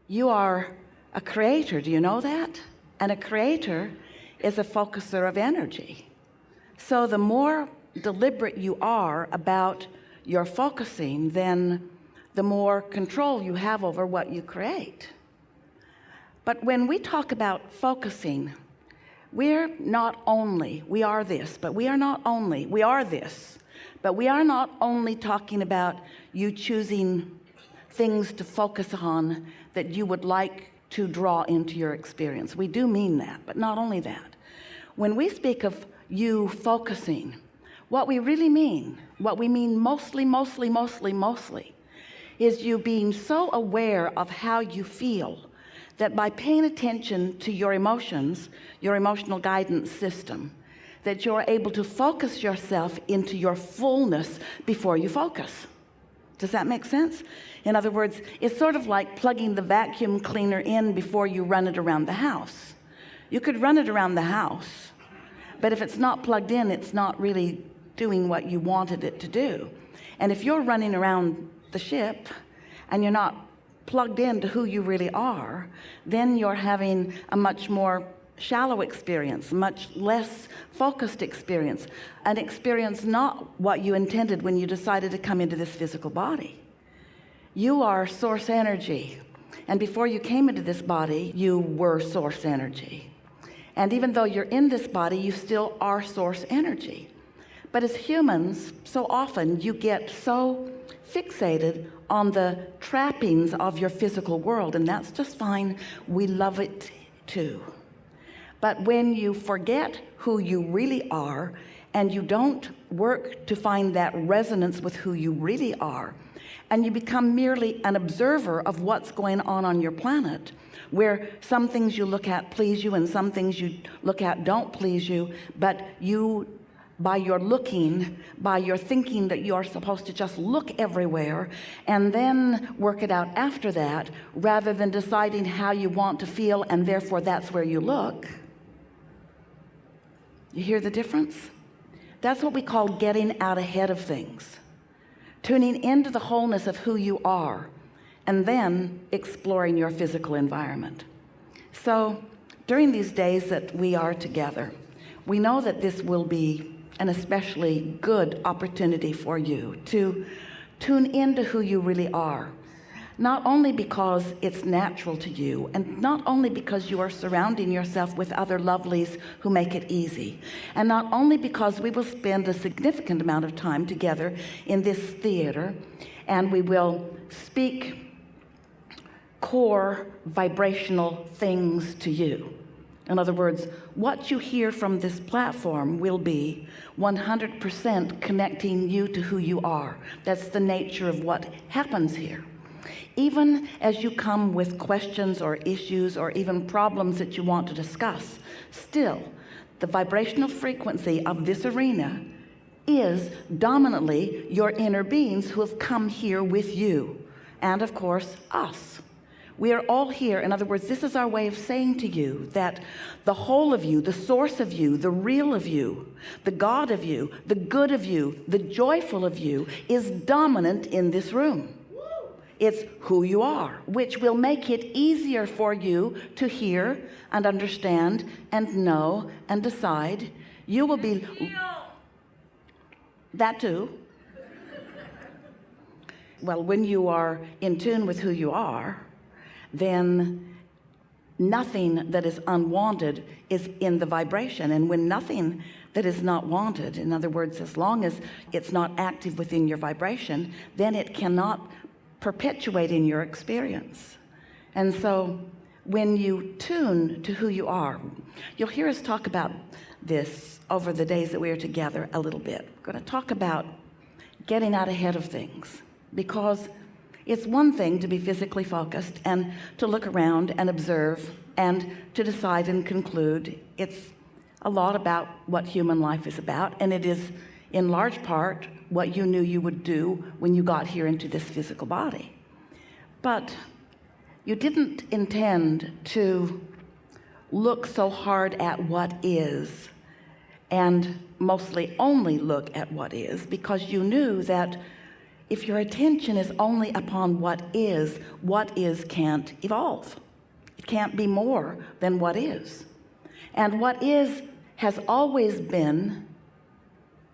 You are a creator. Do you know that? And a creator is a focuser of energy. So the more deliberate you are about your focusing, then the more control you have over what you create. But when we talk about focusing, we are not only talking about you choosing things to focus on that you would like to draw into your experience. We do mean that, but not only that. When we speak of you focusing, what we mean mostly, is you being so aware of how you feel that by paying attention to your emotions, your emotional guidance system, that you're able to focus yourself into your fullness before you focus. Does that make sense? In other words, it's sort of like plugging the vacuum cleaner in before you run it around the house. You could run it around the house, but if it's not plugged in, it's not really doing what you wanted it to do. And if you're running around the ship and you're not plugged into who you really are, then you're having a much more shallow experience, much less focused experience, an experience not what you intended when you decided to come into this physical body. You are source energy, and before you came into this body, you were source energy. And even though you're in this body, you still are source energy. But as humans, so often you get so fixated on the trappings of your physical world, and that's just fine. We love it too. But when you forget who you really are and you don't work to find that resonance with who you really are, and you become merely an observer of what's going on your planet, where some things you look at please you and some things you look at don't please you, but you, by your looking, by your thinking that you are supposed to just look everywhere and then work it out after that, rather than deciding how you want to feel and therefore that's where you look. You hear the difference? That's what we call getting out ahead of things, tuning into the wholeness of who you are, and then exploring your physical environment. So during these days that we are together, we know that this will be an especially good opportunity for you to tune into who you really are, not only because it's natural to you, and not only because you are surrounding yourself with other lovelies who make it easy, and not only because we will spend a significant amount of time together in this theater, and we will speak core vibrational things to you. In other words, what you hear from this platform will be 100% connecting you to who you are. That's the nature of what happens here. Even as you come with questions or issues or even problems that you want to discuss, still, the vibrational frequency of this arena is dominantly your inner beings who have come here with you, and of course, us. We are all here. In other words, this is our way of saying to you that the whole of you, the source of you, the real of you, the God of you, the good of you, the joyful of you is dominant in this room. It's who you are, which will make it easier for you to hear and understand and know and decide. You will be that too. Well, when you are in tune with who you are, then nothing that is unwanted is in the vibration. And when nothing that is not wanted, in other words, as long as it's not active within your vibration, then it cannot perpetuate in your experience. And so when you tune to who you are, you'll hear us talk about this over the days that we are together a little bit. We're going to talk about getting out ahead of things, because it's one thing to be physically focused and to look around and observe and to decide and conclude. It's a lot about what human life is about, and it is in large part what you knew you would do when you got here into this physical body. But you didn't intend to look so hard at what is, and mostly only look at what is, because you knew that if your attention is only upon what is can't evolve. It can't be more than what is. And what is has always been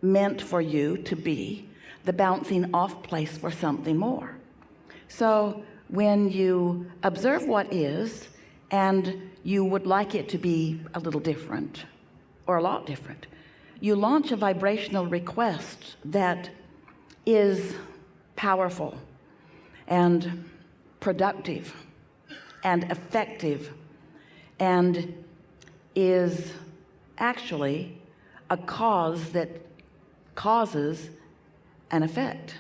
meant for you to be the bouncing off place for something more. So when you observe what is and you would like it to be a little different or a lot different, you launch a vibrational request that is powerful and productive and effective and is actually a cause that causes an effect.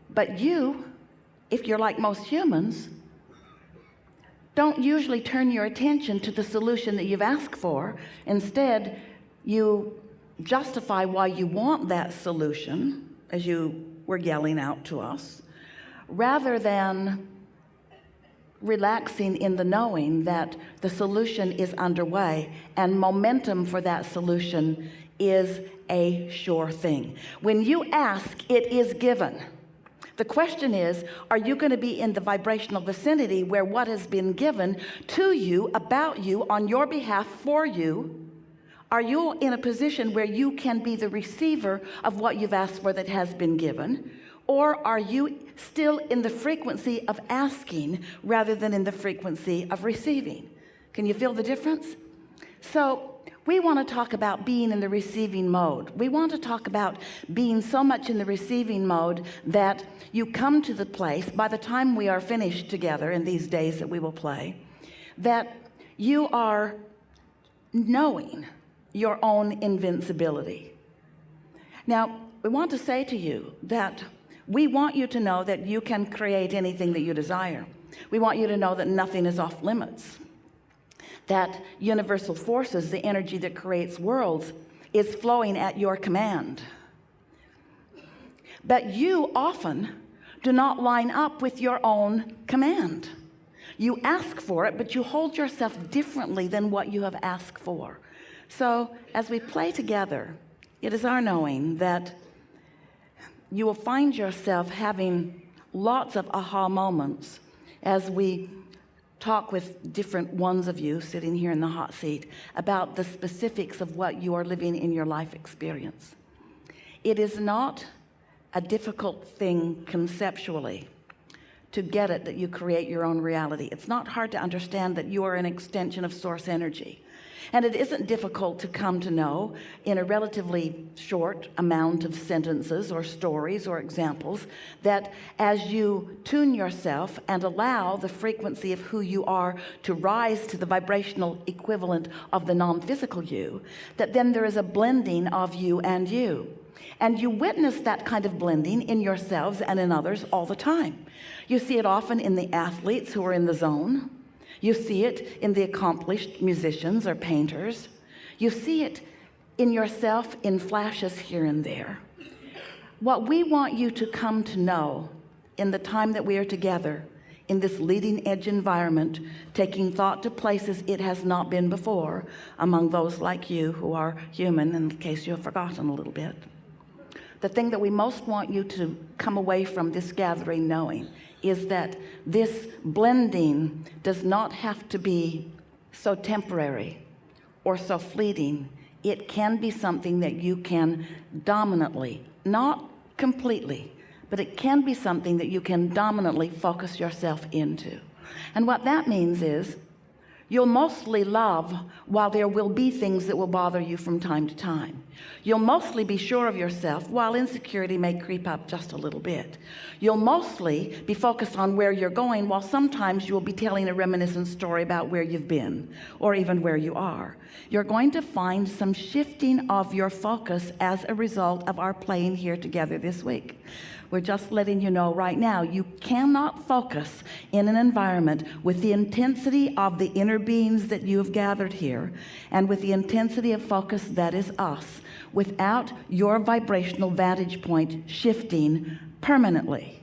But you, if you're like most humans, don't usually turn your attention to the solution that you've asked for. Instead, you justify why you want that solution, as you were yelling out to us, rather than relaxing in the knowing that the solution is underway and momentum for that solution is a sure thing. When you ask, it is given. The question is, are you going to be in the vibrational vicinity where what has been given to you, about you, on your behalf, for you? Are you in a position where you can be the receiver of what you've asked for that has been given? Or are you still in the frequency of asking rather than in the frequency of receiving? Can you feel the difference? So we want to talk about being in the receiving mode. We want to talk about being so much in the receiving mode that you come to the place, by the time we are finished together in these days that we will play, that you are knowing your own invincibility. Now, we want to say to you that we want you to know that you can create anything that you desire. We want you to know that nothing is off limits, that universal forces, the energy that creates worlds, is flowing at your command. But you often do not line up with your own command. You ask for it, but you hold yourself differently than what you have asked for. So as we play together, it is our knowing that you will find yourself having lots of aha moments as we talk with different ones of you sitting here in the hot seat about the specifics of what you are living in your life experience. It is not a difficult thing conceptually to get it that you create your own reality. It's not hard to understand that you are an extension of source energy. And it isn't difficult to come to know in a relatively short amount of sentences or stories or examples that as you tune yourself and allow the frequency of who you are to rise to the vibrational equivalent of the non-physical you, that then there is a blending of you. And you witness that kind of blending in yourselves and in others all the time. You see it often in the athletes who are in the zone. You see it in the accomplished musicians or painters. You see it in yourself in flashes here and there. What we want you to come to know in the time that we are together in this leading edge environment, taking thought to places it has not been before among those like you who are human, in case you have forgotten a little bit. The thing that we most want you to come away from this gathering knowing is that this blending does not have to be so temporary or so fleeting. It can be something that you can dominantly, not completely, but it can be something that you can dominantly focus yourself into. And what that means is you'll mostly love while there will be things that will bother you from time to time. You'll mostly be sure of yourself while insecurity may creep up just a little bit. You'll mostly be focused on where you're going while sometimes you'll be telling a reminiscent story about where you've been or even where you are. You're going to find some shifting of your focus as a result of our playing here together this week. We're just letting you know right now, you cannot focus in an environment with the intensity of the inner beings that you have gathered here and with the intensity of focus that is us without your vibrational vantage point shifting permanently.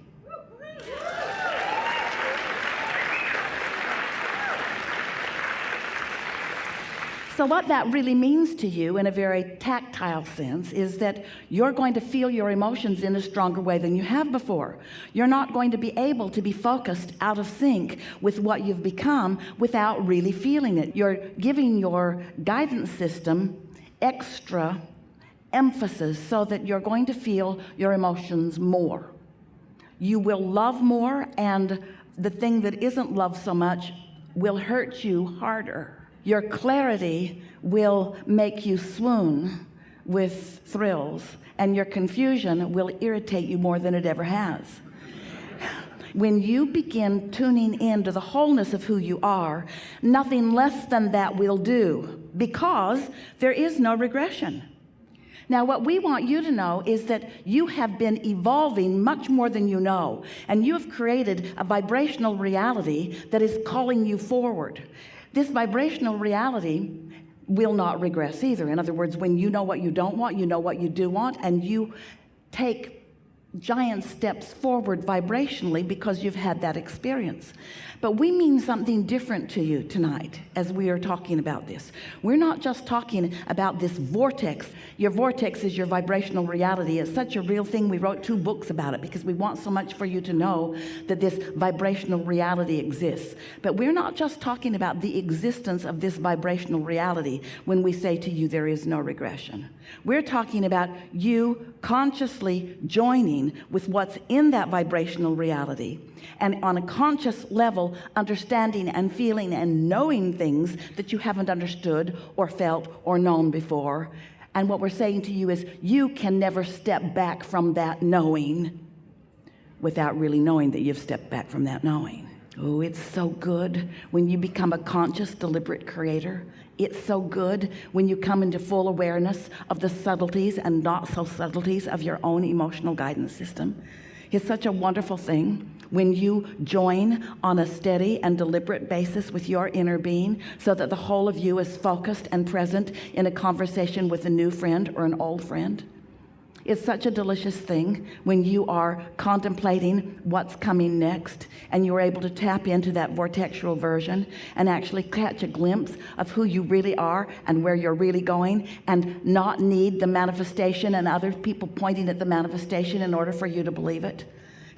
So what that really means to you in a very tactile sense is that you're going to feel your emotions in a stronger way than you have before. You're not going to be able to be focused out of sync with what you've become without really feeling it. You're giving your guidance system extra emphasis so that you're going to feel your emotions more. You will love more, and the thing that isn't loved so much will hurt you harder. Your clarity will make you swoon with thrills, and your confusion will irritate you more than it ever has. When you begin tuning into the wholeness of who you are, nothing less than that will do, because there is no regression. Now, what we want you to know is that you have been evolving much more than you know, and you have created a vibrational reality that is calling you forward. This vibrational reality will not regress either. In other words, when you know what you don't want, you know what you do want, and you take giant steps forward vibrationally because you've had that experience. But we mean something different to you tonight as we are talking about this. We're not just talking about this vortex. Your vortex is your vibrational reality. It's such a real thing. We wrote 2 books about it because we want so much for you to know that this vibrational reality exists. But we're not just talking about the existence of this vibrational reality when we say to you there is no regression. We're talking about you consciously joining with what's in that vibrational reality, and on a conscious level understanding and feeling and knowing things that you haven't understood or felt or known before. And what we're saying to you is you can never step back from that knowing without really knowing that you've stepped back from that knowing. Oh, it's so good when you become a conscious, deliberate creator. It's so good when you come into full awareness of the subtleties and not so subtleties of your own emotional guidance system. It's such a wonderful thing when you join on a steady and deliberate basis with your inner being so that the whole of you is focused and present in a conversation with a new friend or an old friend. It's such a delicious thing when you are contemplating what's coming next and you're able to tap into that vortexual version and actually catch a glimpse of who you really are and where you're really going, and not need the manifestation and other people pointing at the manifestation in order for you to believe it.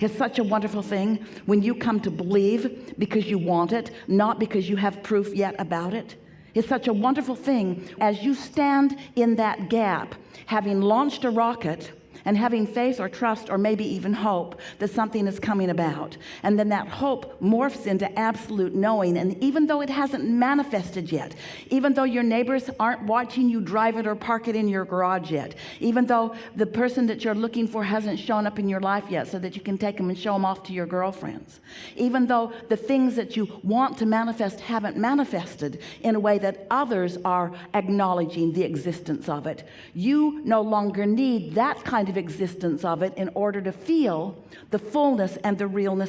It's such a wonderful thing when you come to believe because you want it, not because you have proof yet about it. It's such a wonderful thing as you stand in that gap, having launched a rocket and having faith or trust or maybe even hope that something is coming about. And then that hope morphs into absolute knowing. And even though it hasn't manifested yet, even though your neighbors aren't watching you drive it or park it in your garage yet, even though the person that you're looking for hasn't shown up in your life yet so that you can take them and show them off to your girlfriends, even though the things that you want to manifest haven't manifested in a way that others are acknowledging the existence of it, you no longer need that kind of existence of it in order to feel the fullness and the realness